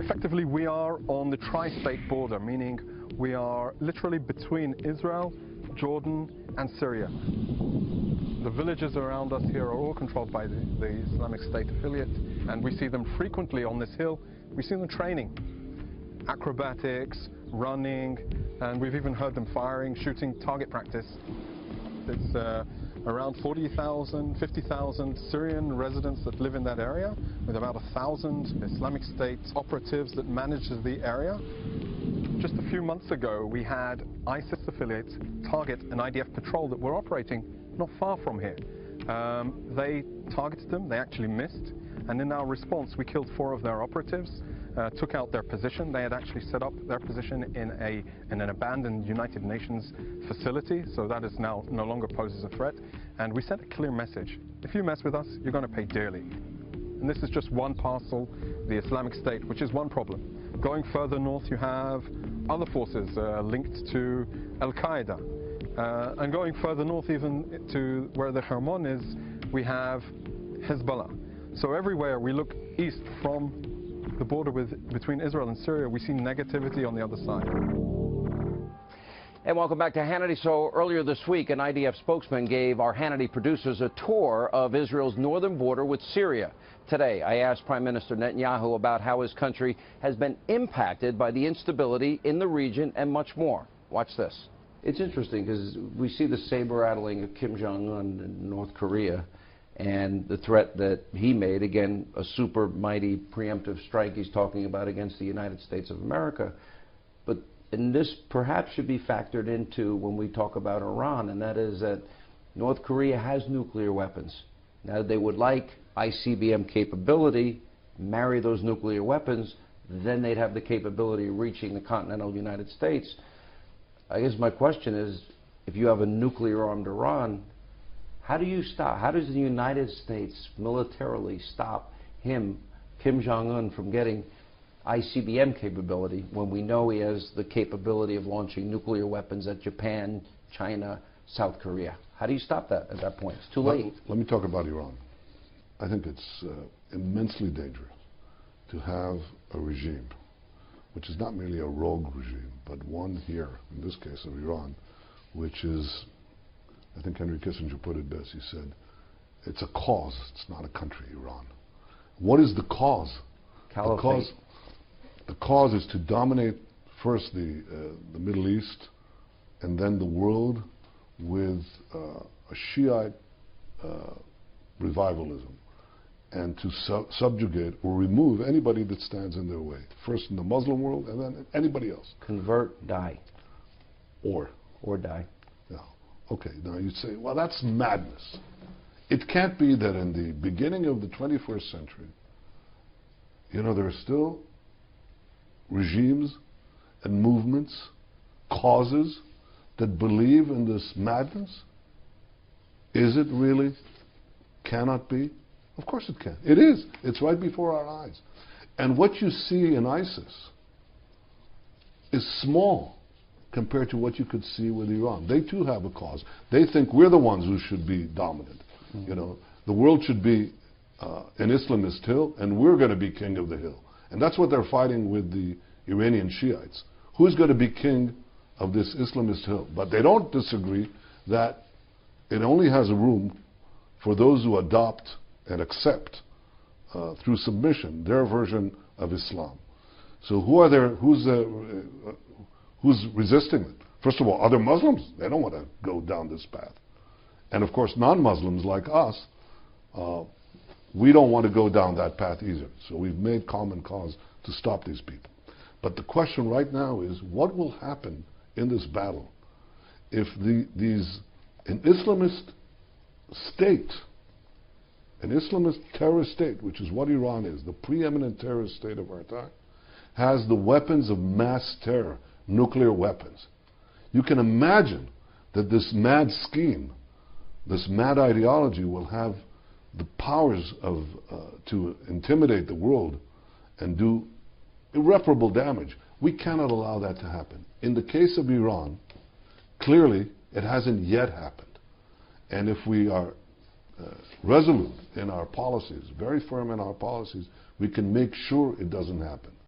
Effectively, we are on the tri-state border, meaning we are literally between Israel, Jordan, and Syria. The villages around us here are all controlled by the Islamic State affiliate, and we see them frequently on this hill. We see them training, acrobatics, running, and we've even heard them firing, shooting target practice. It's around 40,000, 50,000 Syrian residents that live in that area, with about 1,000 Islamic State operatives that manage the area. Just a few months ago, we had ISIS affiliates target an IDF patrol that were operating not far from here. They targeted them, they actually missed, and in our response, we killed 4 of their operatives, took out their position. They had actually set up their position in an abandoned United Nations facility, so that is now no longer poses a threat. And we sent a clear message: if you mess with us, you're going to pay dearly. And this is just one parcel, the Islamic State, which is one problem. Going further north, you have other forces linked to Al-Qaeda. And going further north, even to where the Hermon is, we have Hezbollah. So everywhere we look east from the border between Israel and Syria, we see negativity on the other side. And welcome back to Hannity. So earlier this week, an IDF spokesman gave our Hannity producers a tour of Israel's northern border with Syria. Today, I asked Prime Minister Netanyahu about how his country has been impacted by the instability in the region and much more. Watch this. It's interesting because we see the saber-rattling of Kim Jong-un in North Korea and the threat that he made, again, a super mighty preemptive strike he's talking about against the United States of America. And this perhaps should be factored into when we talk about Iran, and that is that North Korea has nuclear weapons. Now, they would like ICBM capability, marry those nuclear weapons, then they'd have the capability of reaching the continental United States. I guess my question is, if you have a nuclear-armed Iran, how do you stop? How does the United States militarily stop him, Kim Jong-un, from getting ICBM capability when we know he has the capability of launching nuclear weapons at Japan, China, South Korea? How do you stop that at that point? It's too late. Let me talk about Iran. I think it's immensely dangerous to have a regime, which is not merely a rogue regime, but one here, in this case of Iran, which is, I think Henry Kissinger put it best. He said, it's a cause, it's not a country, Iran. What is the cause? Caliphate. The cause is to dominate first the Middle East and then the world with a Shiite revivalism, and to subjugate or remove anybody that stands in their way. First in the Muslim world and then anybody else. Convert, die. Or die. Yeah. Okay, now you'd say, well, that's madness. It can't be that in the beginning of the 21st century, you know, there are still regimes and movements, causes that believe in this madness? Is it really? Cannot be? Of course it can. It is. It's right before our eyes. And what you see in ISIS is small compared to what you could see with Iran. They too have a cause. They think we're the ones who should be dominant. You know, the world should be an Islamist hill, and we're going to be king of the hill. And that's what they're fighting with the Iranian Shiites. Who's going to be king of this Islamist hill? But they don't disagree that it only has a room for those who adopt and accept through submission their version of Islam. So who's resisting it? First of all, other Muslims, they don't want to go down this path. And of course, non-Muslims like us, we don't want to go down that path either. So we've made common cause to stop these people. But the question right now is, what will happen in this battle if an Islamist state, an Islamist terrorist state, which is what Iran is, the preeminent terrorist state of our time, has the weapons of mass terror, nuclear weapons. You can imagine that this mad scheme, this mad ideology will have the powers to intimidate the world and do irreparable damage. We cannot allow that to happen. In the case of Iran, clearly it hasn't yet happened. And if we are resolute in our policies, very firm in our policies, we can make sure it doesn't happen.